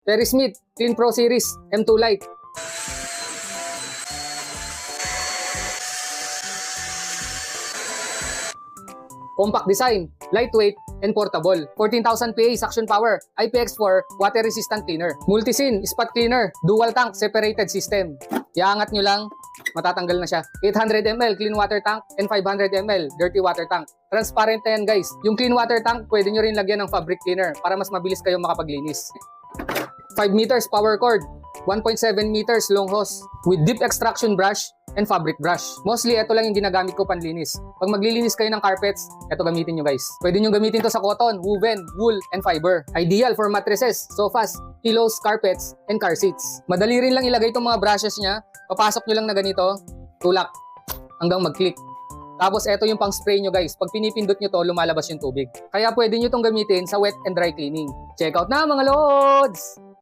Terry Smith Clean Pro Series M2 Lite. Compact design, lightweight, and portable. 14,000 PA suction power, IPX4 water resistant cleaner. Multisin spot cleaner, dual tank separated system. Iangat nyo lang, matatanggal na siya. 800 ml clean water tank and 500 ml dirty water tank. Transparent na yan guys. Yung clean water tank, pwede nyo rin lagyan ng fabric cleaner para mas mabilis kayo makapaglinis. 5 meters power cord, 1.7 meters long hose with deep extraction brush and fabric brush. Mostly, ito lang yung ginagamit ko panlinis. Pag maglilinis kayo ng carpets, ito gamitin nyo guys. Pwede nyo gamitin to sa cotton, woven, wool, and fiber. Ideal for mattresses, sofas, pillows, carpets, and car seats. Madali rin lang ilagay itong mga brushes niya. Papasok nyo lang na ganito, tulak, hanggang mag-click. Tapos ito yung pang spray nyo guys. Pag pinipindot nyo to, lumalabas yung tubig. Kaya pwede nyo itong gamitin sa wet and dry cleaning. Check out na mga lods!